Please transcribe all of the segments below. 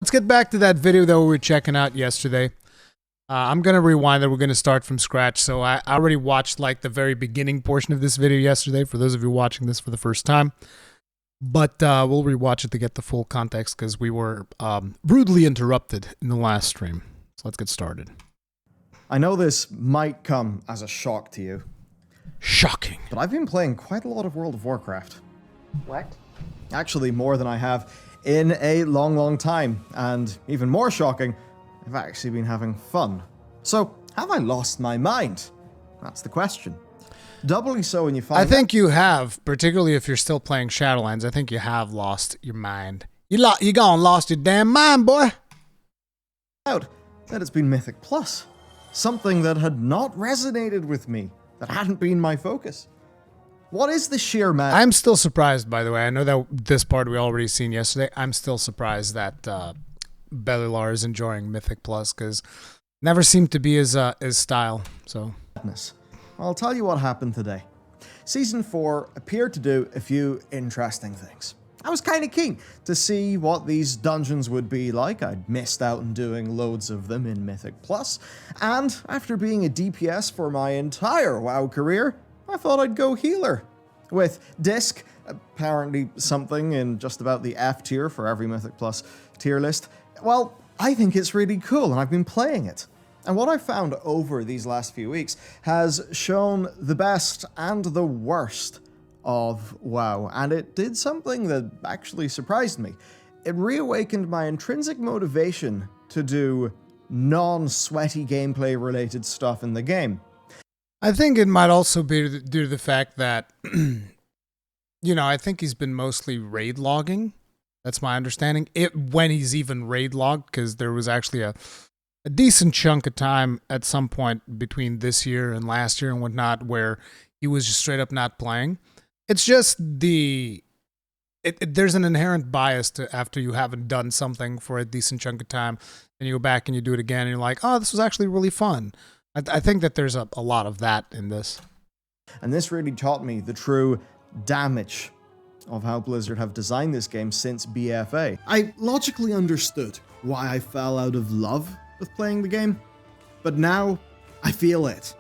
Let's get back to that video that we were checking out yesterday. I'm going to rewind it. We're going to start from scratch. So I already watched like the very beginning portion of this video yesterday for those of you watching this for the first time. But we'll rewatch it to get the full context because we were rudely interrupted in the last stream. So let's get started. I know this might come as a shock to you. Shocking. But I've been playing quite a lot of World of Warcraft. What? Actually, more than I have in a long, long time. And even more shocking, I've actually been having fun. So, have I lost my mind? That's the question. Doubly so when you find I think you have, particularly if you're still playing Shadowlands. I think you have lost your mind. You gone lost your damn mind, boy. out that it's been Mythic Plus. Something that had not resonated with me, that hadn't been my focus. What is the sheer magic? I'm still surprised, by the way. I know that this part we already seen yesterday. I'm still surprised that Bellular is enjoying Mythic Plus because never seemed to be his style. So I'll tell you what happened today. Season 4 appeared to do a few interesting things. I was kind of keen to see what these dungeons would be like. I'd missed out on doing loads of them in Mythic Plus, and after being a DPS for my entire WoW career, I thought I'd go healer. With Disc, apparently something in just about the F tier for every Mythic Plus tier list, well, I think it's really cool and I've been playing it. And what I found over these last few weeks has shown the best and the worst of WoW, and it did something that actually surprised me. It reawakened my intrinsic motivation to do non-sweaty gameplay related stuff in the game. I think it might also be due to the fact that, I think he's been mostly raid logging. That's my understanding. When he's even raid logged, because there was actually a decent chunk of time at some point between this year and last year and whatnot where he was just straight up not playing. It's just there's an inherent bias to after you haven't done something for a decent chunk of time and you go back and you do it again and you're like, oh, this was actually really fun. I think that there's a lot of that in this. And this really taught me the true damage of how Blizzard have designed this game since BFA. I logically understood why I fell out of love with playing the game, but now I feel it.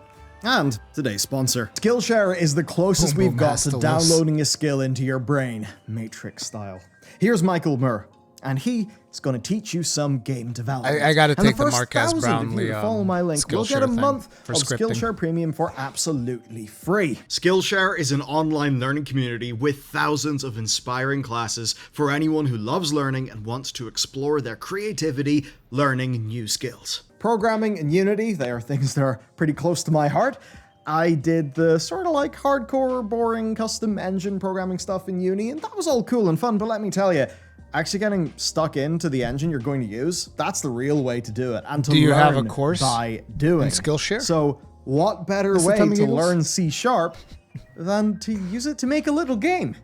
And today's sponsor. Skillshare is the closest we've got to downloading a skill into your brain, Matrix style. Here's Michael Murr, and he is going to teach you some game development. I got to take the Marquez Brownlee follow my link. We'll get a month of Skillshare Premium for absolutely free. Skillshare is an online learning community with thousands of inspiring classes for anyone who loves learning and wants to explore their creativity, learning new skills. Programming and Unity, they are things that are pretty close to my heart. I did the sort of like hardcore, boring, custom engine programming stuff in uni, and that was all cool and fun, but let me tell you, actually getting stuck into the engine you're going to use, that's the real way to do it, and to learn have a course by doing. in Skillshare? So what better way to learn C# than to use it to make a little game?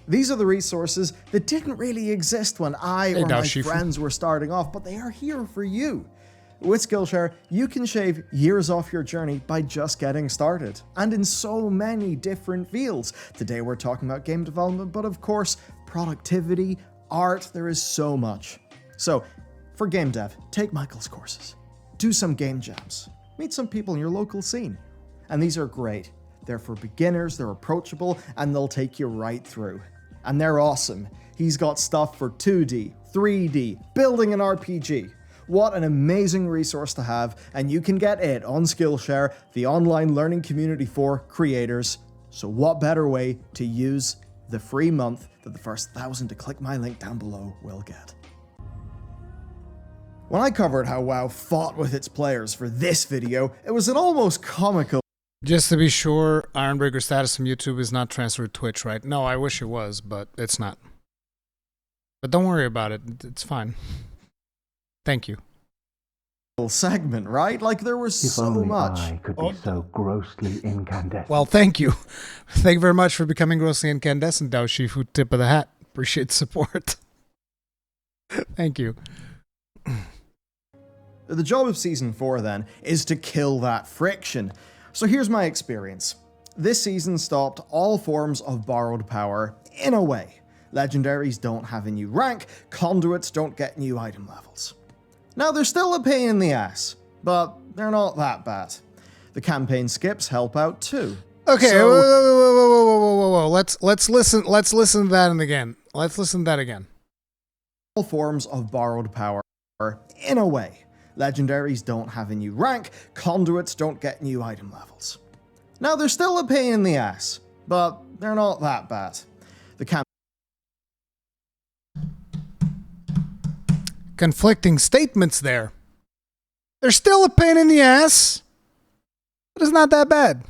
These are the resources that didn't really exist when I or my friends were starting off, but they are here for you. With Skillshare, you can shave years off your journey by just getting started, and in so many different fields. Today we're talking about game development, but of course, productivity, art, there is so much. So, for game dev, take Michael's courses. Do some game jams. Meet some people in your local scene. And these are great. They're for beginners, they're approachable, and they'll take you right through. And they're awesome. He's got stuff for 2D, 3D, building an RPG. What an amazing resource to have, and you can get it on Skillshare, the online learning community for creators. So what better way to use the free month that the first 1,000 to click my link down below will get. When I covered how WoW fought with its players for this video, it was an almost comical. Just to be sure, Ironbreaker status from YouTube is not transferred to Twitch, right? No, I wish it was, but it's not. But don't worry about it. It's fine. Thank you. Segment, right? Like there was so much. I could be so grossly incandescent. Well, thank you. Thank you very much for becoming grossly incandescent, Dao Shifu. Tip of the hat. Appreciate the support. Thank you. The job of Season 4, then, is to kill that friction. So here's my experience. This season stopped all forms of borrowed power in a way. Legendaries don't have a new rank, conduits don't get new item levels. Now they're still a pain in the ass, but they're not that bad. The campaign skips help out too. Okay, So, whoa. Let's listen to that again. Let's listen to that again. All forms of borrowed power, in a way. Legendaries don't have a new rank, conduits don't get new item levels. Now they're still a pain in the ass, but they're not that bad. The conflicting statements there. They're still a pain in the ass, but it's not that bad.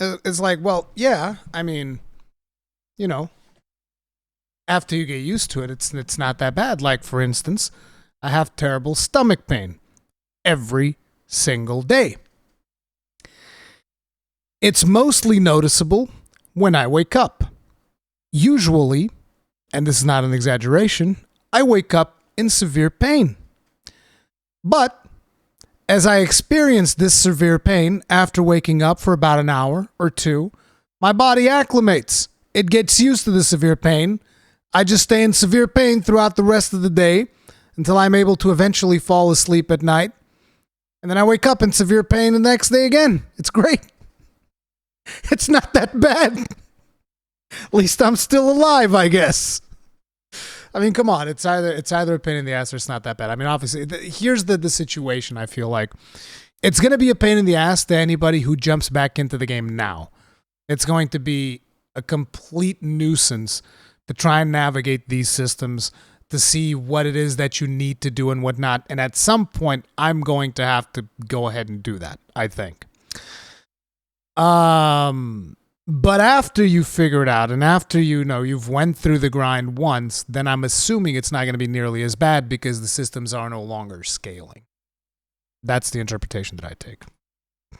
It's like, well, yeah, I mean, you know, after you get used to it, it's not that bad. Like, for instance, I have terrible stomach pain every single day. It's mostly noticeable when I wake up. Usually, and this is not an exaggeration, I wake up in severe pain. But as I experience this severe pain after waking up for about an hour or two, my body acclimates. It gets used to the severe pain. I just stay in severe pain throughout the rest of the day until I'm able to eventually fall asleep at night. And then I wake up in severe pain the next day again. It's great. It's not that bad. At least I'm still alive, I guess. I mean, come on. It's either a pain in the ass or it's not that bad. I mean, obviously, here's the situation. I feel like it's going to be a pain in the ass to anybody who jumps back into the game now. It's going to be a complete nuisance to try and navigate these systems, to see what it is that you need to do and whatnot. And at some point, I'm going to have to go ahead and do that, I think. But after you figure it out and after you've went through the grind once, then I'm assuming it's not going to be nearly as bad because the systems are no longer scaling. That's the interpretation that I take.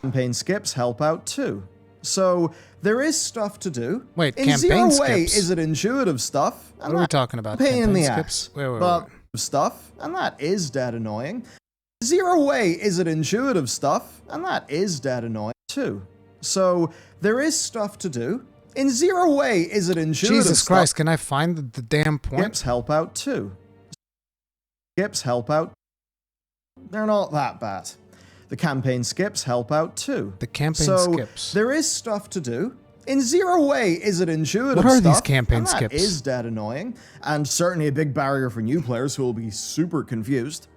Campaign skips help out too. So there is stuff to do. Wait, in campaign zero way skips? is it intuitive stuff. What are we talking about? Pain in the skips? ass. Wait. But stuff, and that is dead annoying. Zero way is it intuitive stuff, and that is dead annoying too. So there is stuff to do. In zero way is it intuitive Jesus Christ, can I find the damn point? Skips help out too. Skips help out. They're not that bad. The campaign skips help out too. The campaign skips. So there is stuff to do. In zero way is it intuitive stuff. What are stuff, these campaign and that skips? is dead annoying, and certainly a big barrier for new players who will be super confused.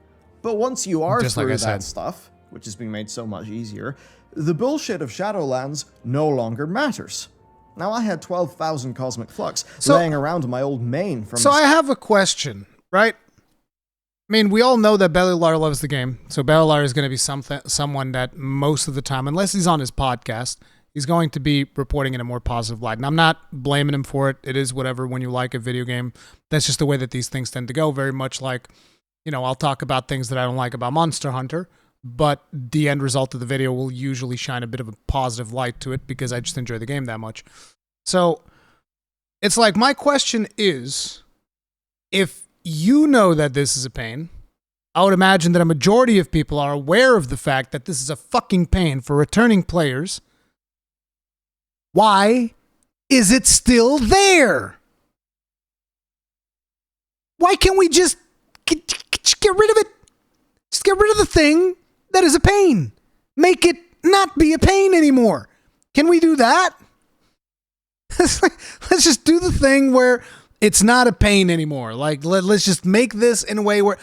But once you are Just through like I that said. stuff, which is being made so much easier, the bullshit of Shadowlands no longer matters. Now, I had 12,000 Cosmic Flux laying around in my old main from... So I have a question, right? I mean, we all know that Bellular loves the game, so Bellular is going to be someone that most of the time, unless he's on his podcast, he's going to be reporting in a more positive light. And I'm not blaming him for it. It is whatever when you like a video game. That's just the way that these things tend to go, very much like, I'll talk about things that I don't like about Monster Hunter, but the end result of the video will usually shine a bit of a positive light to it because I just enjoy the game that much. So it's like, my question is, if you know that this is a pain, I would imagine that a majority of people are aware of the fact that this is a fucking pain for returning players. Why is it still there? Why can't we just get rid of it? Just get rid of the thing that is a pain. Make it not be a pain anymore. Can we do that? Let's just do the thing where it's not a pain anymore. Like, let's just make this in a way where,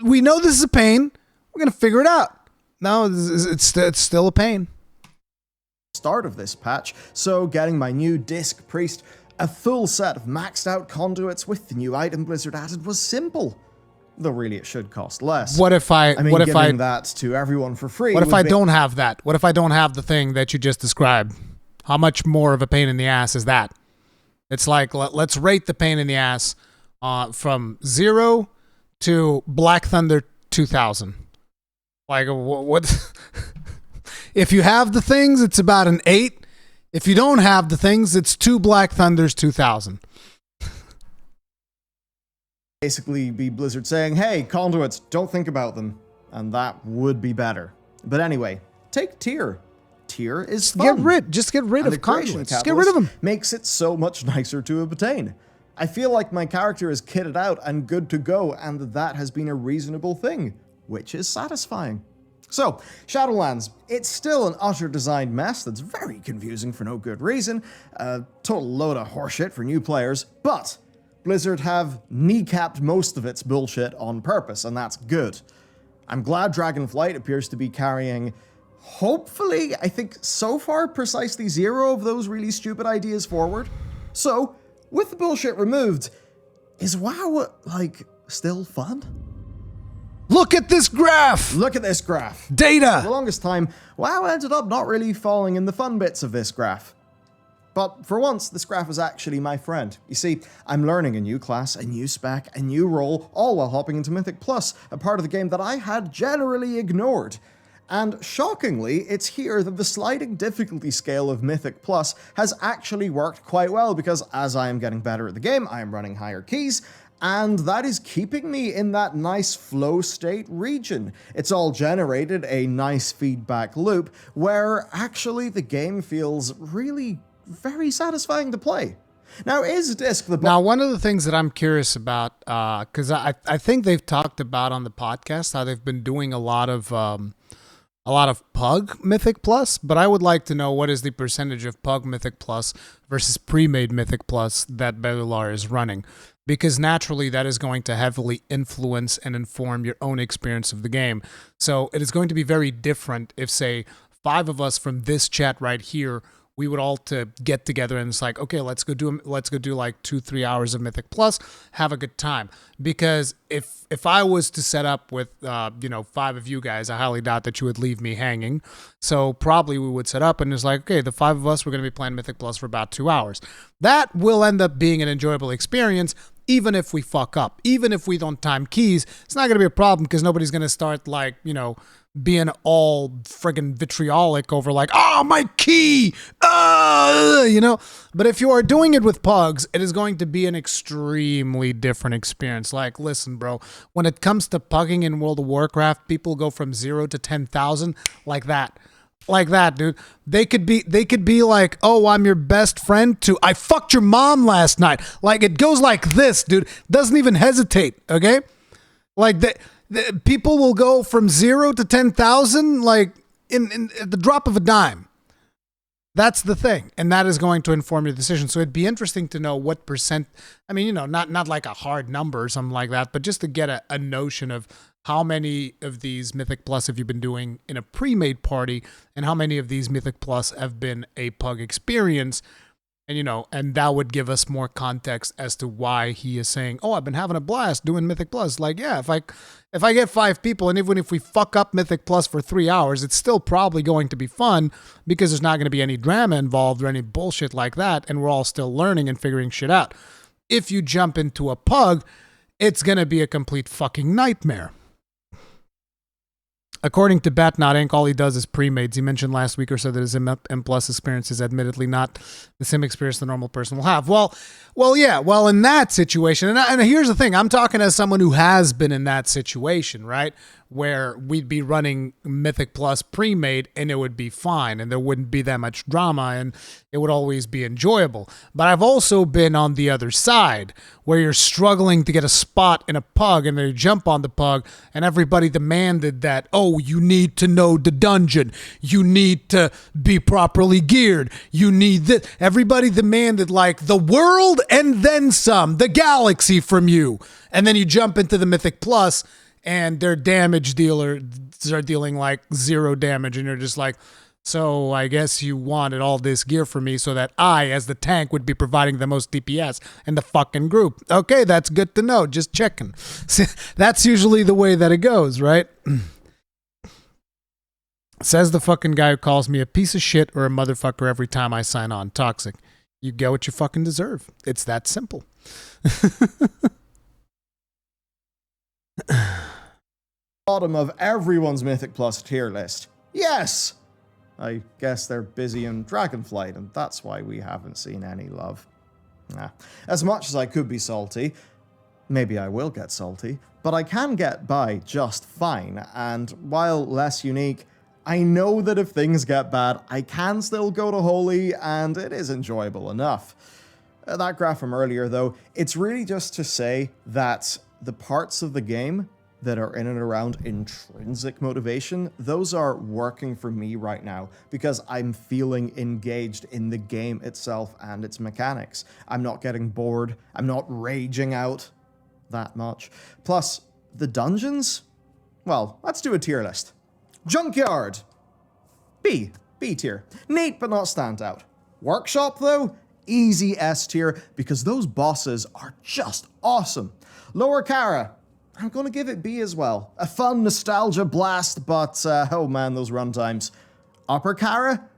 we know this is a pain. We're going to figure it out. No, it's still a pain. Start of this patch, so getting my new Disc Priest, a full set of maxed out conduits with the new item Blizzard added was simple. Though really it should cost less. What if giving that to everyone for free. What if I don't have that? What if I don't have the thing that you just described? How much more of a pain in the ass is that? It's like, let's rate the pain in the ass from 0 to Black Thunder 2000. Like, what? If you have the things, it's about an 8. If you don't have the things, it's 2 Black Thunders 2000. Basically be Blizzard saying, hey, conduits, don't think about them. And that would be better. But anyway, take tier. tier is fun. Just get rid of conduits. Just get rid of them. Makes it so much nicer to obtain. I feel like my character is kitted out and good to go, and that has been a reasonable thing, which is satisfying. So, Shadowlands, it's still an utter design mess that's very confusing for no good reason, a total load of horseshit for new players, but Blizzard have kneecapped most of its bullshit on purpose, and that's good. I'm glad Dragonflight appears to be carrying, hopefully, I think so far, precisely 0 of those really stupid ideas forward. So, with the bullshit removed, is WoW, still fun? Look at this graph! Look at this graph. Data! For the longest time, WoW ended up not really falling in the fun bits of this graph. But for once, this graph is actually my friend. You see, I'm learning a new class, a new spec, a new role, all while hopping into Mythic Plus, a part of the game that I had generally ignored. And shockingly, it's here that the sliding difficulty scale of Mythic Plus has actually worked quite well, because as I am getting better at the game, I am running higher keys, and that is keeping me in that nice flow state region. It's all generated a nice feedback loop where actually the game feels really very satisfying to play. Now, is Disc the... Now, one of the things that I'm curious about, because I think they've talked about on the podcast how they've been doing a lot of Pug Mythic Plus, but I would like to know what is the percentage of Pug Mythic Plus versus pre-made Mythic Plus that Bellular is running. Because naturally that is going to heavily influence and inform your own experience of the game. So it is going to be very different if, say, 5 of us from this chat right here, we would all to get together and it's like, okay, let's go do like 2-3 hours of Mythic Plus, have a good time. Because if I was to set up with 5 of you guys, I highly doubt that you would leave me hanging. So probably we would set up and it's like, okay, the 5 of us, we're going to be playing Mythic Plus for about 2 hours. That will end up being an enjoyable experience. Even if we fuck up, even if we don't time keys, it's not going to be a problem because nobody's going to start being all friggin' vitriolic over my key, But if you are doing it with pugs, it is going to be an extremely different experience. Listen, bro, when it comes to pugging in World of Warcraft, people go from 0 to 10,000 like that. Like that, dude. They could be like, oh, I'm your best friend, to I fucked your mom last night. It goes like this, dude. Doesn't even hesitate, okay? The people will go from 0 to 10,000 in at the drop of a dime. That's the thing, and that is going to inform your decision. So it'd be interesting to know what percent. I mean, not like a hard number or something like that, but just to get a notion of how many of these Mythic Plus have you been doing in a pre-made party, and how many of these Mythic Plus have been a pug experience, and that would give us more context as to why he is saying, oh, I've been having a blast doing Mythic Plus. If I get 5 people, and even if we fuck up Mythic Plus for 3 hours, it's still probably going to be fun because there's not going to be any drama involved or any bullshit like that, and we're all still learning and figuring shit out. If you jump into a pug, it's going to be a complete fucking nightmare. According to Batnot Inc., all he does is pre-mades. He mentioned last week or so that his M Plus experience is admittedly not the same experience the normal person will have. Well, in that situation, and here's the thing, I'm talking as someone who has been in that situation, right? Where we'd be running Mythic Plus pre-made and it would be fine and there wouldn't be that much drama and it would always be enjoyable. But I've also been on the other side where you're struggling to get a spot in a pug and then you jump on the pug and everybody demanded that, oh, you need to know the dungeon. You need to be properly geared. You need this. Everybody demanded the world and then some, the galaxy from you. And then you jump into the Mythic Plus and their damage dealers are dealing 0 damage, and you're just like, so I guess you wanted all this gear for me so that I, as the tank, would be providing the most DPS in the fucking group. Okay, that's good to know. Just checking. That's usually the way that it goes, right? Says the fucking guy who calls me a piece of shit or a motherfucker every time I sign on. Toxic. You get what you fucking deserve. It's that simple. Bottom of everyone's Mythic Plus tier list. Yes! I guess they're busy in Dragonflight, and that's why we haven't seen any love. As much as I could be salty, maybe I will get salty, but I can get by just fine, and while less unique, I know that if things get bad, I can still go to Holy, and it is enjoyable enough. That graph from earlier, though, it's really just to say that the parts of the game that are in and around intrinsic motivation, those are working for me right now because I'm feeling engaged in the game itself and its mechanics. I'm not getting bored. I'm not raging out that much. Plus, the dungeons? Well, let's do a tier list. Junkyard. B tier. Neat but not standout. Workshop, though? Easy S tier because those bosses are just awesome. Lower Kara. I'm going to give it B as well. A fun nostalgia blast, but oh man, those runtimes. Upper Kara?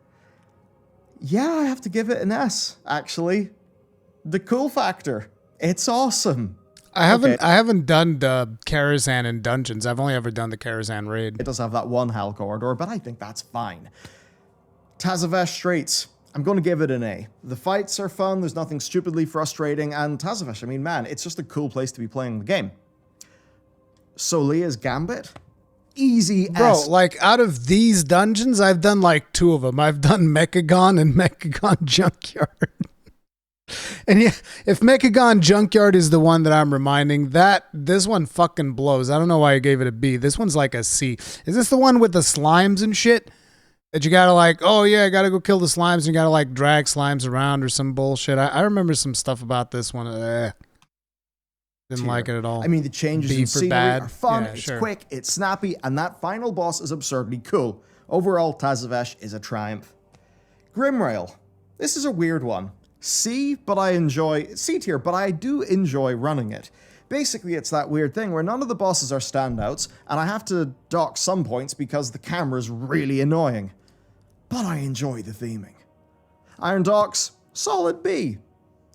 Yeah, I have to give it an S, actually. The cool factor. It's awesome. I haven't done the Karazhan in dungeons. I've only ever done the Karazhan raid. It does have that one hell corridor, but I think that's fine. Tazavesh Straits. I'm going to give it an A. The fights are fun, there's nothing stupidly frustrating, and Tazavesh, I mean, man, it's just a cool place to be playing the game. Solia's Gambit? Easy Bro, S. like, out of these dungeons, I've done, like, 2 of them. I've done Mechagon and Mechagon Junkyard. And yeah, if Mechagon Junkyard is the one that I'm reminding, this one fucking blows. I don't know why I gave it a B. This one's like a C. Is this the one with the slimes and shit? That you gotta like, oh yeah, I gotta go kill the slimes and you gotta like drag slimes around or some bullshit. I remember some stuff about this one. Didn't like it at all. I mean, the changes in scenery are fun, it's quick, it's snappy, and that final boss is absurdly cool. Overall, Tazavesh is a triumph. Grimrail. This is a weird one. C tier, but I do enjoy running it. Basically, it's that weird thing where none of the bosses are standouts, and I have to dock some points because the camera's really annoying. But I enjoy the theming. Iron Docks, solid B.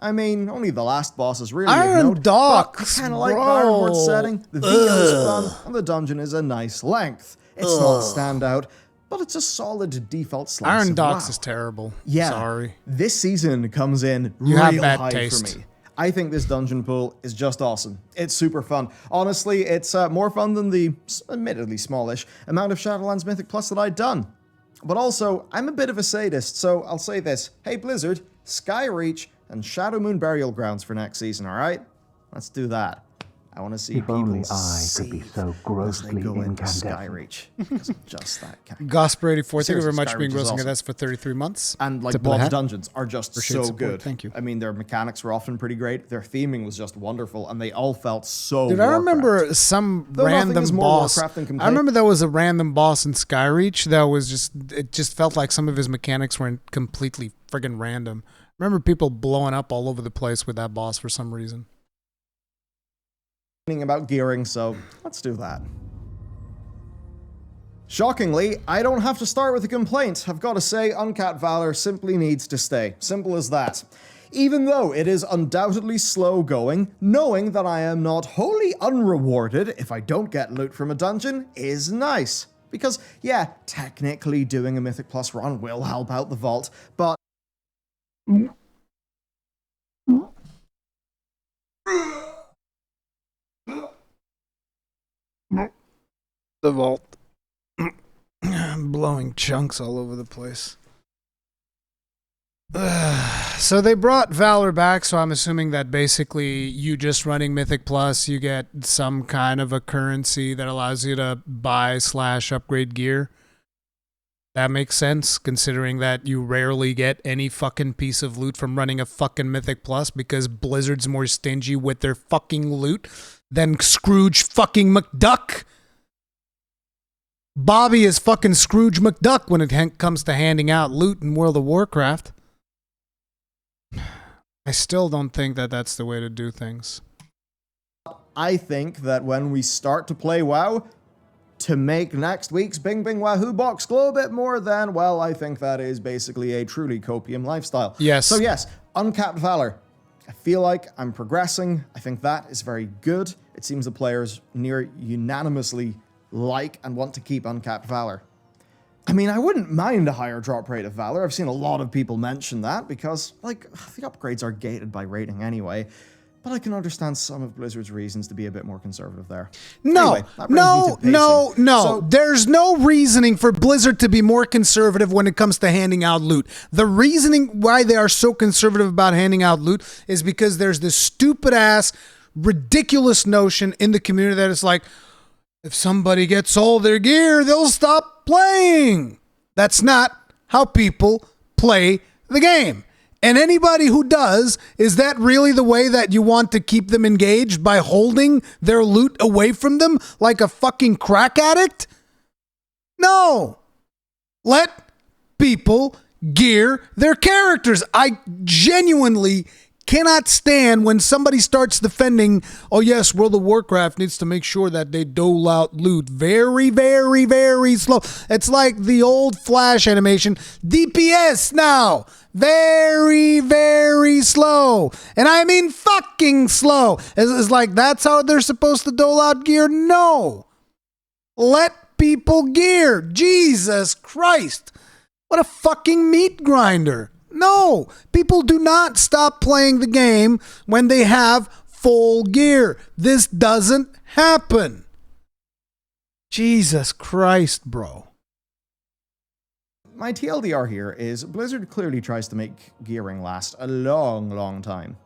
I mean, only the last boss is really Iron Docks, I kind of like the Ironwood setting, the VO is fun, and the dungeon is a nice length. It's not standout, but it's a solid default slice Iron Docks WoW. is terrible. Yeah, sorry. This season comes in You real have bad high taste. for me. I think this dungeon pool is just awesome. It's super fun. Honestly, it's more fun than the admittedly smallish amount of Shadowlands Mythic Plus that I'd done. But also, I'm a bit of a sadist, so I'll say this. Hey Blizzard, Skyreach and Shadow Moon Burial Grounds for next season, alright? Let's do that. I want to see if people only I could be so grossly go into incandescent. Skyreach, because I'm just that kind. Gosper84, thank you very much for being Skyreach is grossing awesome. at us for 33 months. And like Blob's dungeons are just Appreciate so support. good. Thank you. I mean, their mechanics were often pretty great. Their theming was just wonderful, and they all felt so. Dude, I remember some random boss. I remember there was a random boss in Skyreach that was it just felt like some of his mechanics were completely friggin' random. I remember people blowing up all over the place with that boss for some reason. About gearing, so let's do that. Shockingly, I don't have to start with a complaint. I've got to say, Uncapped Valor simply needs to stay. Simple as that. Even though it is undoubtedly slow going, knowing that I am not wholly unrewarded if I don't get loot from a dungeon is nice. Because, yeah, technically doing a Mythic Plus run will help out the vault, but the vault. Blowing chunks all over the place. So they brought Valor back, so I'm assuming that basically you just running Mythic Plus, you get some kind of a currency that allows you to buy/upgrade gear. That makes sense, considering that you rarely get any fucking piece of loot from running a fucking Mythic Plus because Blizzard's more stingy with their fucking loot than Scrooge fucking McDuck. Bobby is fucking Scrooge McDuck when it comes to handing out loot in World of Warcraft. I still don't think that that's the way to do things. I think that when we start to play WoW, to make next week's Bing Bing Wahoo box glow a bit more, then, well, I think that is basically a truly copium lifestyle. Yes. So yes, Uncapped Valor. I feel like I'm progressing. I think that is very good. It seems the players near unanimously like and want to keep Uncapped Valor. I mean, I wouldn't mind a higher drop rate of Valor. I've seen a lot of people mention that because, like, the upgrades are gated by rating anyway. but I can understand some of Blizzard's reasons to be a bit more conservative there. No, anyway, no. So, there's no reasoning for Blizzard to be more conservative when it comes to handing out loot. The reasoning why they are so conservative about handing out loot is because there's this stupid ass, ridiculous notion in the community that it's like, if somebody gets all their gear, they'll stop playing. That's not how people play the game. And anybody who does, is that really the way that you want to keep them engaged, by holding their loot away from them like a fucking crack addict? No. Let people gear their characters. I genuinely cannot stand when somebody starts defending, oh yes, World of Warcraft needs to make sure that they dole out loot very, very, very slow. It's like the old Flash animation, DPS now. Very, very slow. And I mean fucking slow. It's like that's how they're supposed to dole out gear? No. Let people gear. Jesus Christ. What a fucking meat grinder. No, people do not stop playing the game when they have full gear. This doesn't happen. Jesus Christ, bro. My TLDR here is Blizzard clearly tries to make gearing last a long, long time.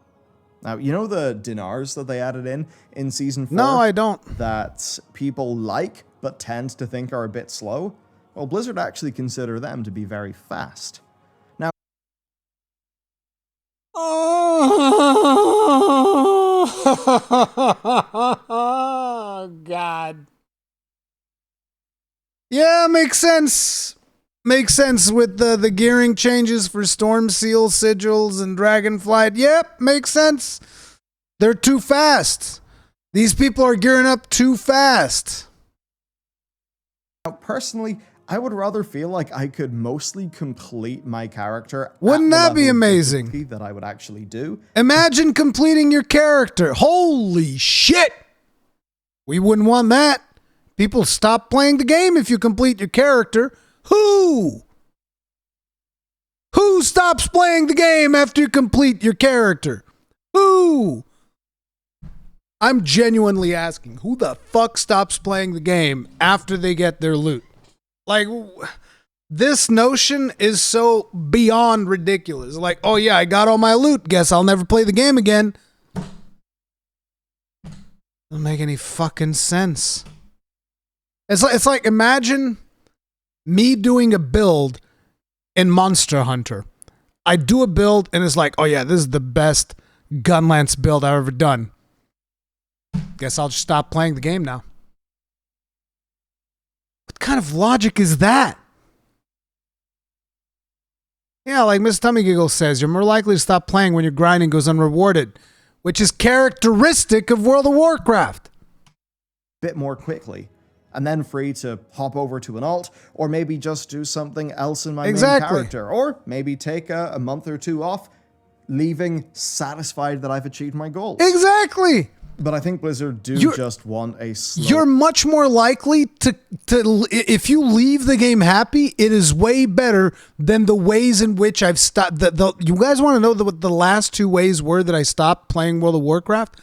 Now, you know the dinars that they added in Season 4? No, I don't. That people like, but tend to think are a bit slow? Well, Blizzard actually consider them to be very fast. Oh, God. Yeah, makes sense. Makes sense with the gearing changes for Storm Seal, Sigils, and Dragonflight. Yep, makes sense. They're too fast. These people are gearing up too fast. Now, personally, I would rather feel like I could mostly complete my character. Wouldn't that be amazing? That I would actually do. Imagine completing your character. Holy shit! We wouldn't want that. People stop playing the game if you complete your character. Who? Who stops playing the game after you complete your character? Who? I'm genuinely asking, who the fuck stops playing the game after they get their loot? Like, this notion is so beyond ridiculous. Like, oh yeah, I got all my loot. Guess I'll never play the game again. Doesn't make any fucking sense. It's like imagine me doing a build in Monster Hunter. I do a build and it's like, oh yeah, this is the best Gunlance build I've ever done. Guess I'll just stop playing the game now. What kind of logic is that? Yeah, like Miss Tummy Giggle says, you're more likely to stop playing when your grinding goes unrewarded, which is characteristic of World of Warcraft. Bit more quickly, and then free to hop over to an alt, or maybe just do something else in my main character, or maybe take a month or two off, leaving satisfied that I've achieved my goals. Exactly. But I think Blizzard just want a slow... You're much more likely to if you leave the game happy, it is way better than the ways in which I've stopped. You guys want to know what the last 2 ways were that I stopped playing World of Warcraft?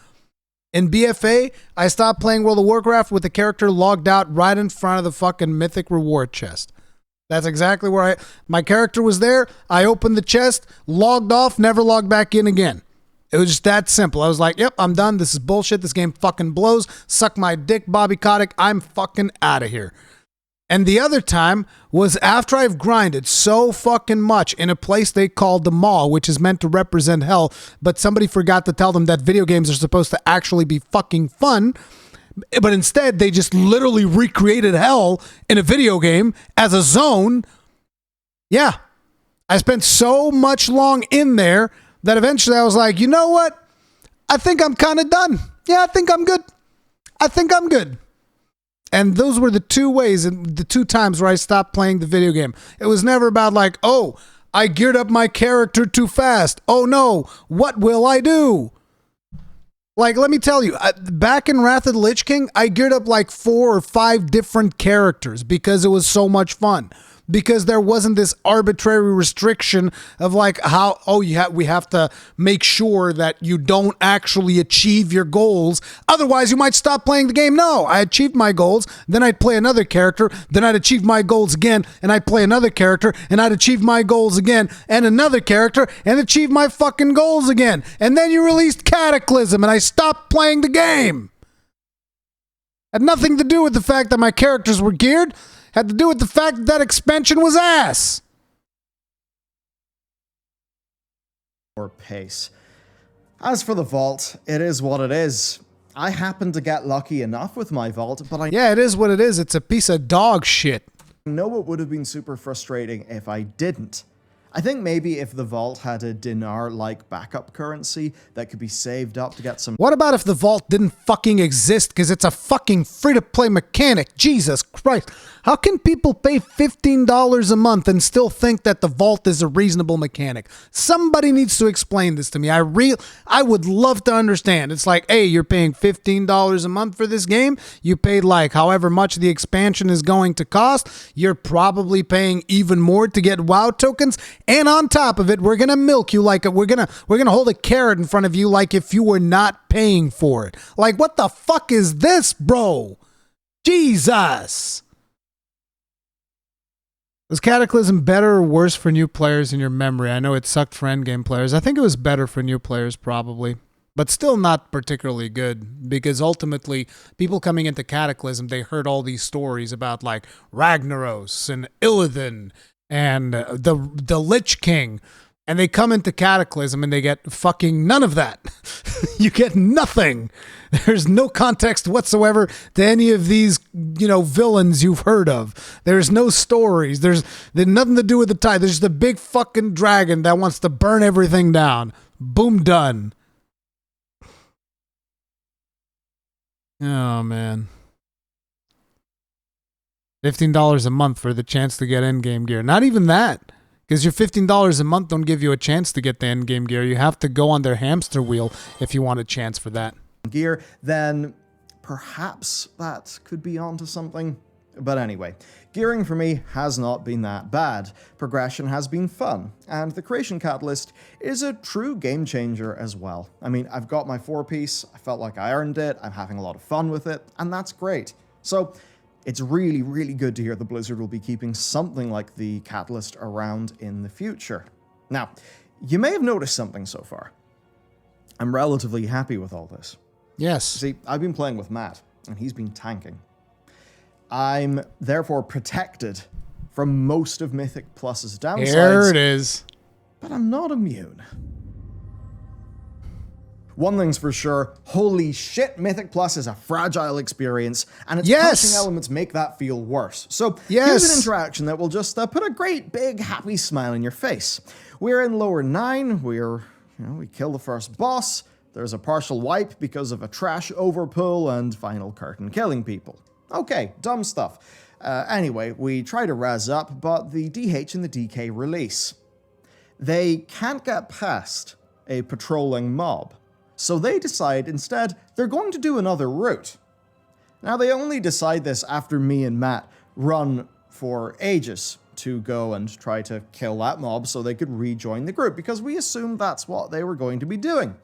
In BFA, I stopped playing World of Warcraft with the character logged out right in front of the fucking mythic reward chest. That's exactly where my character was there. I opened the chest, logged off, never logged back in again. It was just that simple. I was like, yep, I'm done. This is bullshit. This game fucking blows. Suck my dick, Bobby Kotick. I'm fucking out of here. And the other time was after I've grinded so fucking much in a place they called the mall, which is meant to represent hell, but somebody forgot to tell them that video games are supposed to actually be fucking fun. But instead, they just literally recreated hell in a video game as a zone. Yeah. I spent so much long in there that eventually I was like, you know what? I think I'm kind of done. Yeah, I think I'm good. And those were the 2 ways and the 2 times where I stopped playing the video game. It was never about like, oh, I geared up my character too fast. Oh no, what will I do? Like, let me tell you, back in Wrath of the Lich King, I geared up like 4 or 5 different characters because it was so much fun. because there wasn't this arbitrary restriction of like how, we have to make sure that you don't actually achieve your goals. Otherwise, you might stop playing the game. No, I achieved my goals. Then I'd play another character. Then I'd achieve my goals again. And I'd play another character. And I'd achieve my goals again. And another character. And achieve my fucking goals again. And then you released Cataclysm. And I stopped playing the game. Had nothing to do with the fact that my characters were geared. Had to do with the fact that expansion was ass. Or pace. As for the vault, it is what it is. I happened to get lucky enough with my vault, but yeah, it is what it is. It's a piece of dog shit. I know it would have been super frustrating if I didn't. I think maybe if the vault had a dinar-like backup currency that could be saved up to get some... What about if the vault didn't fucking exist because it's a fucking free-to-play mechanic? Jesus Christ. How can people pay $15 a month and still think that the vault is a reasonable mechanic? Somebody needs to explain this to me. I would love to understand. It's like, hey, you're paying $15 a month for this game. You paid like however much the expansion is going to cost. You're probably paying even more to get WoW tokens. And on top of it, we're going to milk you like we're going to hold a carrot in front of you like if you were not paying for it. Like, what the fuck is this, bro? Jesus. Was Cataclysm better or worse for new players in your memory? I know it sucked for endgame players. I think it was better for new players, probably. But still not particularly good, because ultimately, people coming into Cataclysm, they heard all these stories about, like, Ragnaros and Illidan and the Lich King. And they come into Cataclysm and they get fucking none of that. You get nothing. There's no context whatsoever to any of these, villains you've heard of. There's no stories. There's nothing to do with the tide. There's just a big fucking dragon that wants to burn everything down. Boom, done. Oh, man. $15 a month for the chance to get endgame gear. Not even that. Because your $15 a month don't give you a chance to get the endgame gear. You have to go on their hamster wheel if you want a chance for that. Gear, then perhaps that could be onto something. But anyway, gearing for me has not been that bad. Progression has been fun, and the Creation Catalyst is a true game changer as well. I mean, I've got my 4-piece, I felt like I earned it, I'm having a lot of fun with it, and that's great. So, it's really, really good to hear that Blizzard will be keeping something like the Catalyst around in the future. Now, you may have noticed something so far. I'm relatively happy with all this. Yes. See, I've been playing with Matt, and he's been tanking. I'm therefore protected from most of Mythic Plus's downsides. There it is. But I'm not immune. One thing's for sure, holy shit, Mythic Plus is a fragile experience, and its punching elements make that feel worse. So here's an interaction that will just put a great big happy smile in your face. We're in lower 9, we kill the first boss, there's a partial wipe because of a trash overpull, and final curtain killing people. Okay, dumb stuff. Anyway, we try to razz up, but the DH and the DK release. They can't get past a patrolling mob. So they decide instead they're going to do another route. Now they only decide this after me and Matt run for ages to go and try to kill that mob so they could rejoin the group, because we assumed that's what they were going to be doing.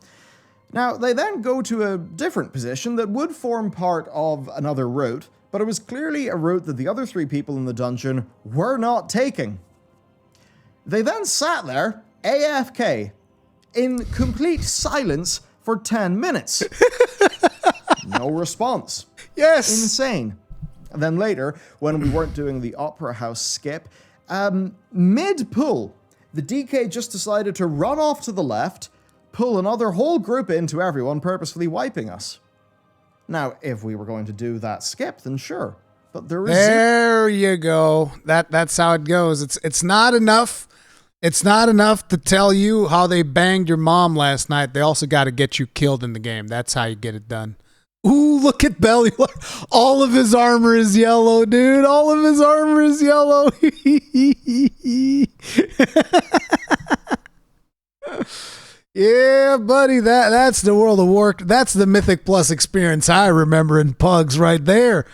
Now they then go to a different position that would form part of another route, but it was clearly a route that the other 3 people in the dungeon were not taking. They then sat there, AFK, in complete silence for 10 minutes. No response. Yes. Insane. And then later, when we weren't doing the Opera House skip, mid-pull, the DK just decided to run off to the left, pull another whole group into everyone, purposefully wiping us. Now, if we were going to do that skip, then sure. But there you go. That's how it goes. It's not enough. It's not enough to tell you how they banged your mom last night. They also got to get you killed in the game. That's how you get it done. Ooh, look at Bellular. All of his armor is yellow, dude. All of his armor is yellow. Yeah, buddy. That's the World of Warcraft. That's the Mythic Plus experience I remember in Pugs right there.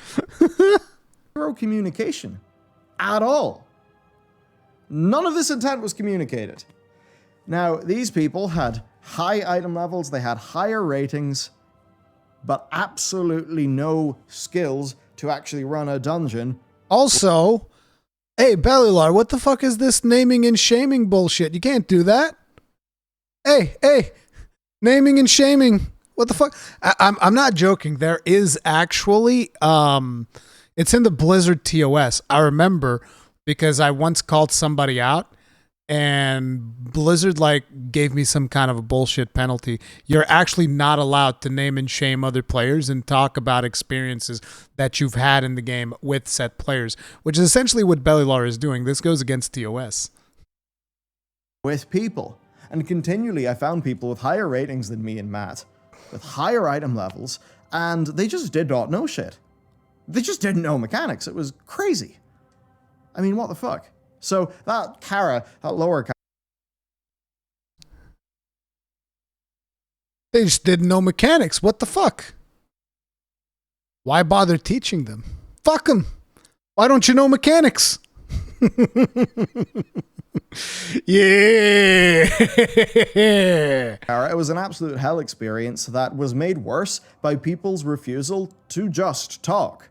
Zero communication. At all. None of this intent was communicated. Now, these people had high item levels, they had higher ratings, but absolutely no skills to actually run a dungeon. Also, hey, Bellular, what the fuck is this naming and shaming bullshit? You can't do that. Hey, naming and shaming. What the fuck? I'm not joking. There is actually, it's in the Blizzard TOS. I remember because I once called somebody out and Blizzard gave me some kind of a bullshit penalty. You're actually not allowed to name and shame other players and talk about experiences that you've had in the game with said players, which is essentially what Bellular is doing. This goes against TOS. With people. And continually I found people with higher ratings than me and Matt, with higher item levels, and they just did not know shit. They just didn't know mechanics. It was crazy. I mean, what the fuck? So that Kara, that lower Kara, they just didn't know mechanics. What the fuck? Why bother teaching them? Fuck them. Why don't you know mechanics? Yeah. It was an absolute hell experience that was made worse by people's refusal to just talk.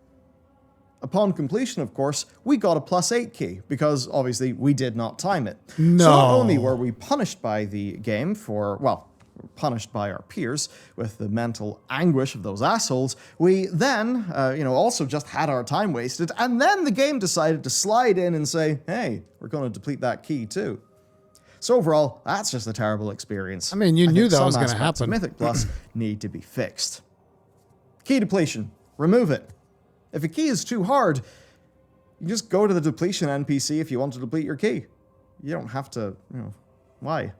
Upon completion, of course, we got a +8 key, because obviously we did not time it. No. So not only were we punished by the game for, well, punished by our peers with the mental anguish of those assholes, we then, also just had our time wasted, and then the game decided to slide in and say, hey, we're going to deplete that key too. So overall, that's just a terrible experience. I mean, you knew that was going to happen. Mythic Plus need to be fixed. Key depletion. Remove it. If a key is too hard, you just go to the depletion NPC if you want to deplete your key. You don't have to, why?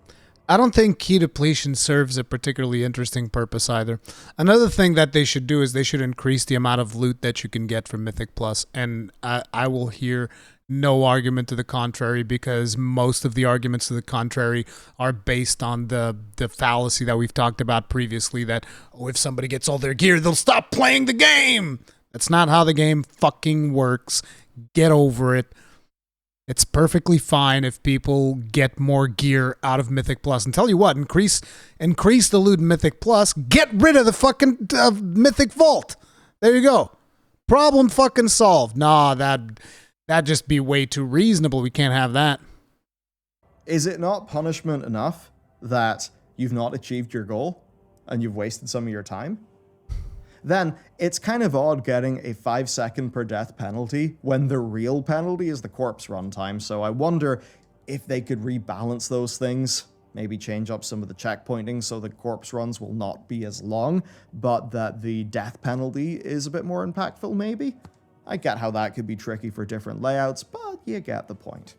I don't think key depletion serves a particularly interesting purpose either. Another thing that they should do is they should increase the amount of loot that you can get from Mythic Plus, and I will hear no argument to the contrary, because most of the arguments to the contrary are based on the fallacy that we've talked about previously, that, if somebody gets all their gear, they'll stop playing the game. That's not how the game fucking works. Get over it. It's perfectly fine if people get more gear out of Mythic Plus. And tell you what, increase the loot in Mythic Plus. Get rid of the fucking Mythic Vault. There you go. Problem fucking solved. Nah, that'd just be way too reasonable. We can't have that. Is it not punishment enough that you've not achieved your goal and you've wasted some of your time? Then it's kind of odd getting a 5-second per death penalty when the real penalty is the corpse runtime. So I wonder if they could rebalance those things, maybe change up some of the checkpointing so the corpse runs will not be as long, but that the death penalty is a bit more impactful maybe. I get how that could be tricky for different layouts, but you get the point.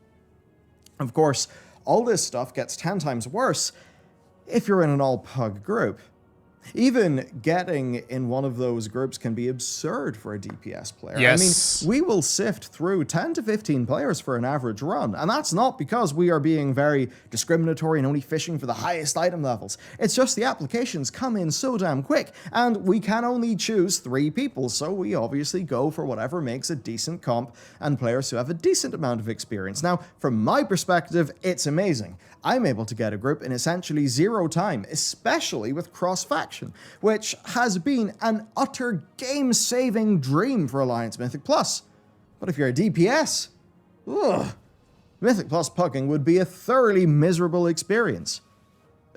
Of course, all this stuff gets 10 times worse if you're in an all-pug group. Even getting in one of those groups can be absurd for a DPS player. Yes. I mean, we will sift through 10 to 15 players for an average run, and that's not because we are being very discriminatory and only fishing for the highest item levels. It's just the applications come in so damn quick, and we can only choose 3 people, so we obviously go for whatever makes a decent comp and players who have a decent amount of experience. Now, from my perspective, it's amazing. I'm able to get a group in essentially 0 time, especially with cross-faction, which has been an utter game-saving dream for Alliance Mythic Plus. But if you're a DPS, Mythic Plus pugging would be a thoroughly miserable experience.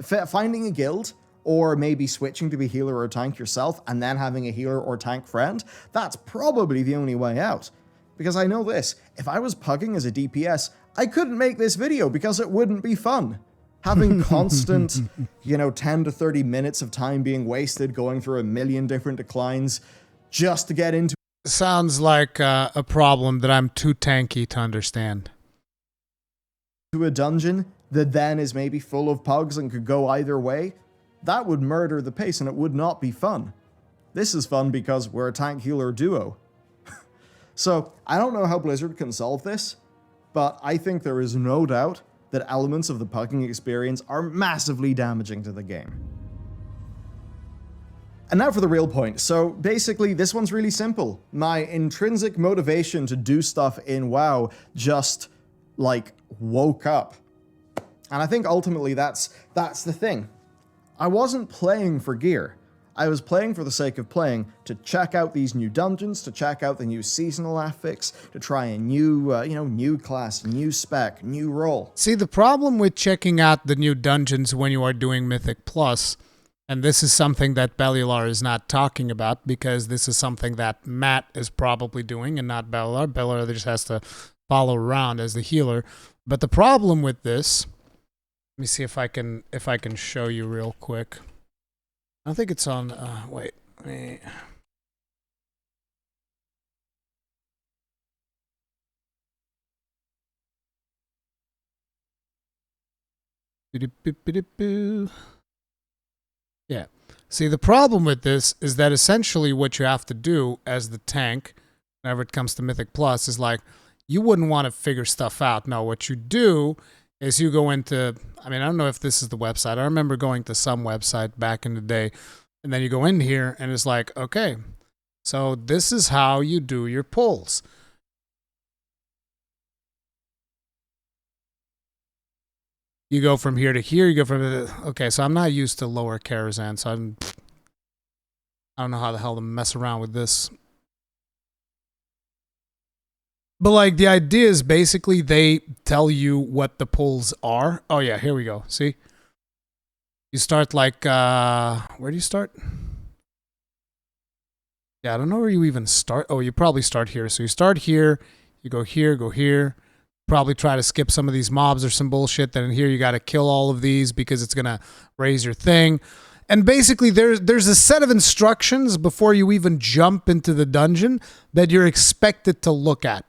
Finding a guild, or maybe switching to be healer or tank yourself, and then having a healer or tank friend, that's probably the only way out. Because I know this, if I was pugging as a DPS, I couldn't make this video because it wouldn't be fun. Having constant, 10 to 30 minutes of time being wasted going through a million different declines just to get into... Sounds like a problem that I'm too tanky to understand. ...to a dungeon that then is maybe full of pugs and could go either way, that would murder the pace and it would not be fun. This is fun because we're a tank healer duo. So, I don't know how Blizzard can solve this, but I think there is no doubt that elements of the pugging experience are massively damaging to the game. And now for the real point. So basically, this one's really simple. My intrinsic motivation to do stuff in WoW just, woke up. And I think ultimately that's the thing. I wasn't playing for gear. I was playing for the sake of playing, to check out these new dungeons, to check out the new seasonal affix, to try a new, new class, new spec, new role. See, the problem with checking out the new dungeons when you are doing Mythic Plus, and this is something that Bellular is not talking about, because this is something that Matt is probably doing and not Bellular. Bellular just has to follow around as the healer. But the problem with this, let me see if I can show you real quick. I don't think it's on, wait, let me... Yeah. See, the problem with this is that essentially what you have to do as the tank, whenever it comes to Mythic Plus, is like, you wouldn't want to figure stuff out. No, what you do is you go into, I don't know if this is the website. I remember going to some website back in the day, and then you go in here and it's like, okay, so this is how you do your pulls. You go from here to here, you go from, okay, so I'm not used to lower Karazhan, so I don't know how the hell to mess around with this. But like the idea is basically they tell you what the pulls are. Oh yeah, here we go. See? You start like, where do you start? Yeah, I don't know where you even start. Oh, you probably start here. So you start here, you go here. Probably try to skip some of these mobs or some bullshit. Then in here you got to kill all of these because it's going to raise your thing. And basically there's a set of instructions before you even jump into the dungeon that you're expected to look at.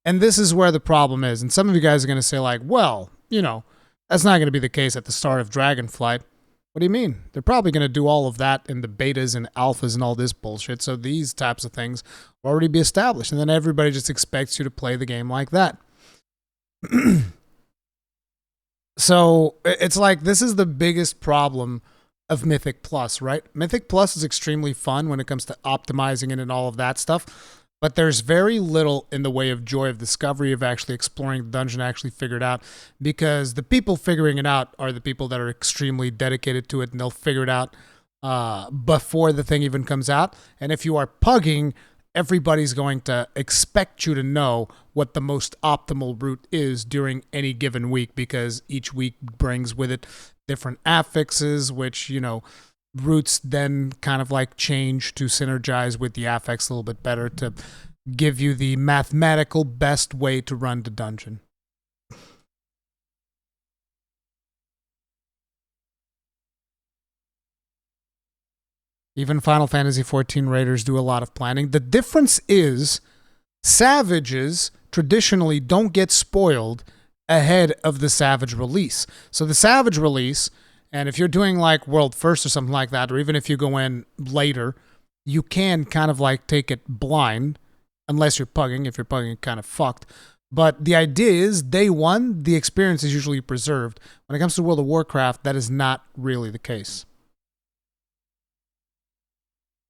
And this is where the problem is. And some of you guys are going to say like, well, that's not going to be the case at the start of Dragonflight. What do you mean? They're probably going to do all of that in the betas and alphas and all this bullshit. So these types of things will already be established. And then everybody just expects you to play the game like that. So it's like, this is the biggest problem of Mythic Plus, right? Mythic Plus is extremely fun when it comes to optimizing it and all of that stuff. But there's very little in the way of joy of discovery, of actually exploring the dungeon, actually figured out, because the people figuring it out are the people that are extremely dedicated to it, and they'll figure it out before the thing even comes out. And if you are pugging, everybody's going to expect you to know what the most optimal route is during any given week, because each week brings with it different affixes, which, routes then kind of like change to synergize with the affix a little bit better to give you the mathematical best way to run the dungeon. Even Final Fantasy XIV raiders do a lot of planning. The difference is Savages traditionally don't get spoiled ahead of the Savage release. So the Savage release, and if you're doing like World First or something like that, or even if you go in later, you can kind of like take it blind, unless you're pugging. If you're pugging, you're kind of fucked. But the idea is, day one, the experience is usually preserved. When it comes to World of Warcraft, that is not really the case.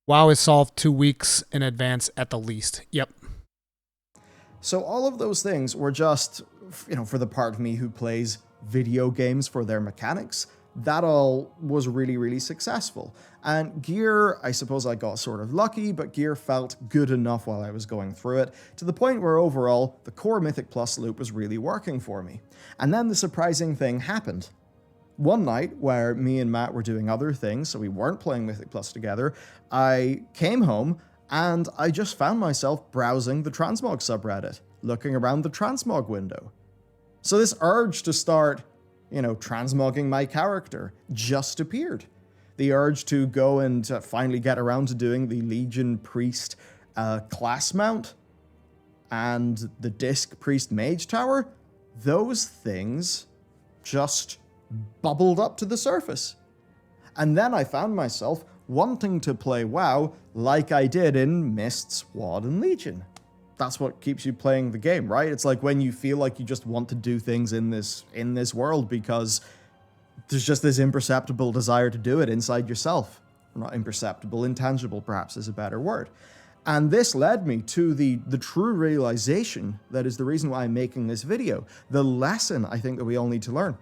WoW is solved 2 weeks in advance at the least. Yep. So all of those things were just, for the part of me who plays video games for their mechanics, that all was really, really successful. And gear, I suppose I got sort of lucky, but gear felt good enough while I was going through it, to the point where overall, the core Mythic Plus loop was really working for me. And then the surprising thing happened. One night, where me and Matt were doing other things, so we weren't playing Mythic Plus together, I came home and I just found myself browsing the Transmog subreddit, looking around the Transmog window. So this urge to start transmogging my character just appeared. The urge to go and finally get around to doing the Legion Priest class mount and the Disc Priest Mage Tower, those things just bubbled up to the surface. And then I found myself wanting to play WoW like I did in Mists, WoD, and Legion. That's what keeps you playing the game, right? It's like when you feel like you just want to do things in this world because there's just this imperceptible desire to do it inside yourself. Not imperceptible, intangible perhaps is a better word. And this led me to the true realization that is the reason why I'm making this video. The lesson I think that we all need to learn.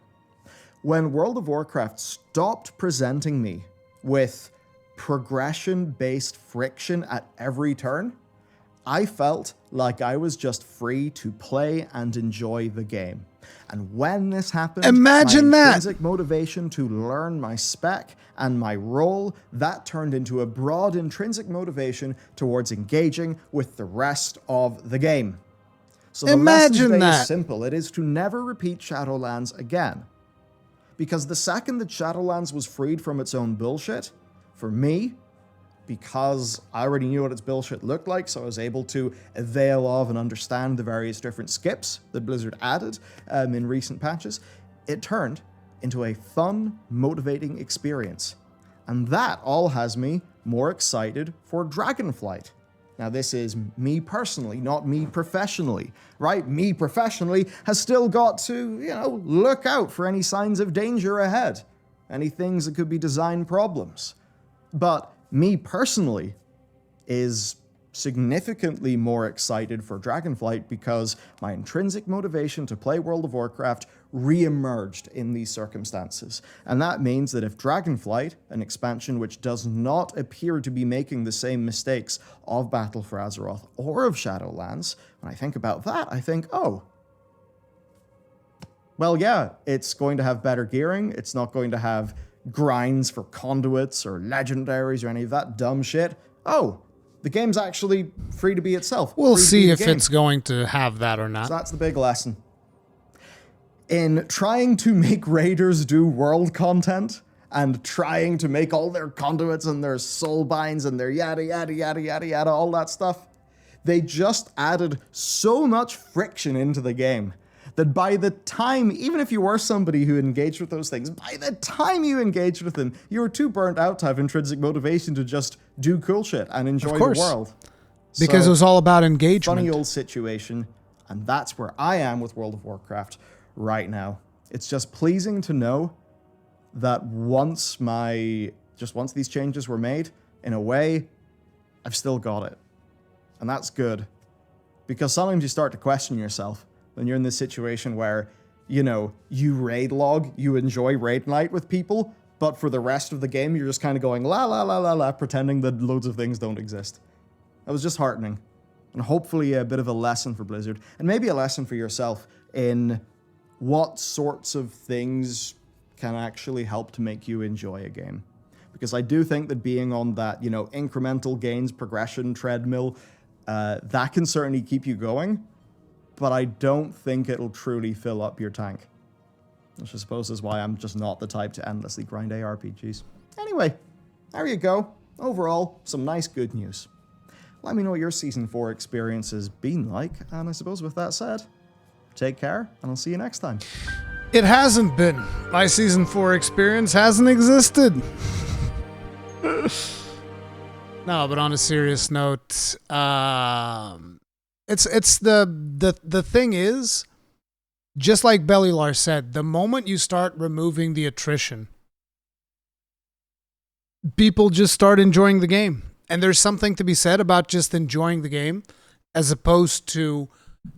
When World of Warcraft stopped presenting me with progression-based friction at every turn, I felt like I was just free to play and enjoy the game. And when this happened, imagine my that intrinsic motivation to learn my spec and my role, that turned into a broad intrinsic motivation towards engaging with the rest of the game. So the lesson today is simple. It is to never repeat Shadowlands again. Because the second that Shadowlands was freed from its own bullshit, for me, because I already knew what its bullshit looked like, so I was able to avail of and understand the various different skips that Blizzard added in recent patches, it turned into a fun, motivating experience. And that all has me more excited for Dragonflight. Now, this is me personally, not me professionally, right? Me professionally has still got to, look out for any signs of danger ahead, any things that could be design problems. But me personally is significantly more excited for Dragonflight because my intrinsic motivation to play World of Warcraft re-emerged in these circumstances. And that means that if Dragonflight, an expansion which does not appear to be making the same mistakes of Battle for Azeroth or of Shadowlands, when I think about that, I think, oh, well, yeah, it's going to have better gearing. It's not going to have grinds for conduits or legendaries or any of that dumb shit. Oh, the game's actually free to be itself. We'll see if it's going to have that or not. So that's the big lesson. In trying to make raiders do world content and trying to make all their conduits and their soul binds and their yada yada yada yada yada, all that stuff, they just added so much friction into the game that by the time, even if you were somebody who engaged with those things, by the time you engaged with them, you were too burnt out to have intrinsic motivation to just do cool shit and enjoy the world. Because it was all about engagement. Funny old situation, and that's where I am with World of Warcraft right now. It's just pleasing to know that once these changes were made, in a way, I've still got it. And that's good. Because sometimes you start to question yourself when you're in this situation where, you raid log, you enjoy raid night with people, but for the rest of the game, you're just kind of going la la la la la, pretending that loads of things don't exist. That was just heartening. And hopefully a bit of a lesson for Blizzard, and maybe a lesson for yourself in what sorts of things can actually help to make you enjoy a game. Because I do think that being on that, incremental gains progression treadmill, that can certainly keep you going, but I don't think it'll truly fill up your tank. Which I suppose is why I'm just not the type to endlessly grind ARPGs. Anyway, there you go. Overall, some nice good news. Let me know what your Season 4 experience has been like, and I suppose with that said, take care, and I'll see you next time. It hasn't been. My Season 4 experience hasn't existed. No, but on a serious note, it's the thing is, just like Bellular said, the moment you start removing the attrition, people just start enjoying the game. And there's something to be said about just enjoying the game as opposed to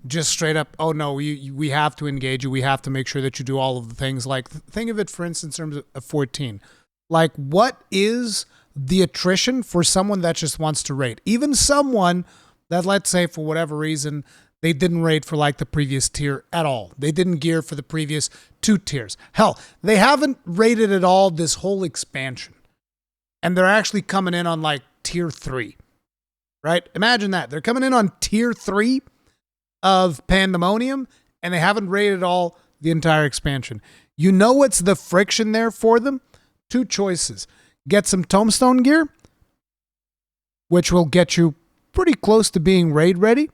just straight up, oh no, we have to engage you. We have to make sure that you do all of the things. Like, think of it, for instance, in terms of 14. Like, what is the attrition for someone that just wants to raid? Even someone that, let's say, for whatever reason, they didn't raid for like the previous tier at all. They didn't gear for the previous 2 tiers. Hell, they haven't raided at all this whole expansion. And they're actually coming in on like tier 3, right? Imagine that. They're coming in on tier 3 of Pandemonium, and they haven't raided all the entire expansion. You know what's the friction there for them? 2 choices. Get some Tombstone gear, which will get you pretty close to being raid ready.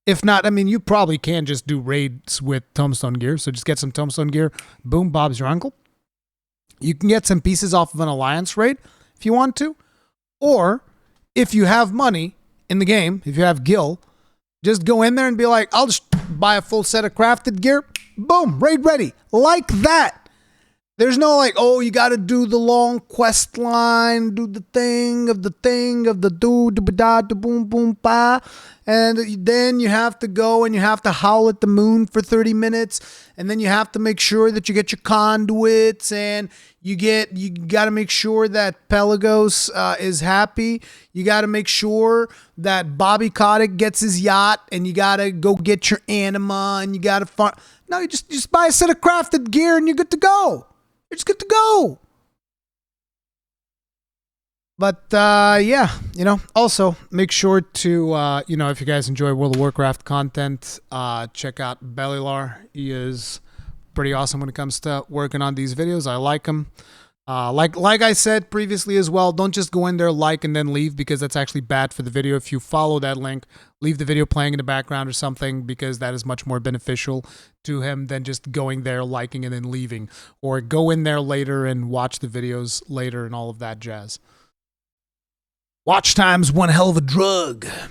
If not, I mean, you probably can just do raids with Tombstone gear, so just get some Tombstone gear. Boom, Bob's your uncle. You can get some pieces off of an Alliance raid if you want to. Or, if you have money in the game, if you have Gil, just go in there and be like, I'll just buy a full set of crafted gear. Boom, raid ready. Like that. There's no like, oh, you got to do the long quest line, do the thing of the do da da boom boom ba, and then you have to go and you have to howl at the moon for 30 minutes, and then you have to make sure that you get your conduits, and you got to make sure that Pelagos is happy. You got to make sure that Bobby Kotick gets his yacht, and you got to go get your anima, and you got to farm. No, you just buy a set of crafted gear and you're good to go. You're just good to go. But yeah, also make sure to, if you guys enjoy World of Warcraft content, check out Bellular. He is pretty awesome when it comes to working on these videos. I like him. Like I said previously as well, don't just go in there, like, and then leave, because that's actually bad for the video. If you follow that link, leave the video playing in the background or something, because that is much more beneficial to him than just going there, liking, and then leaving. Or go in there later and watch the videos later and all of that jazz. Watch time's one hell of a drug.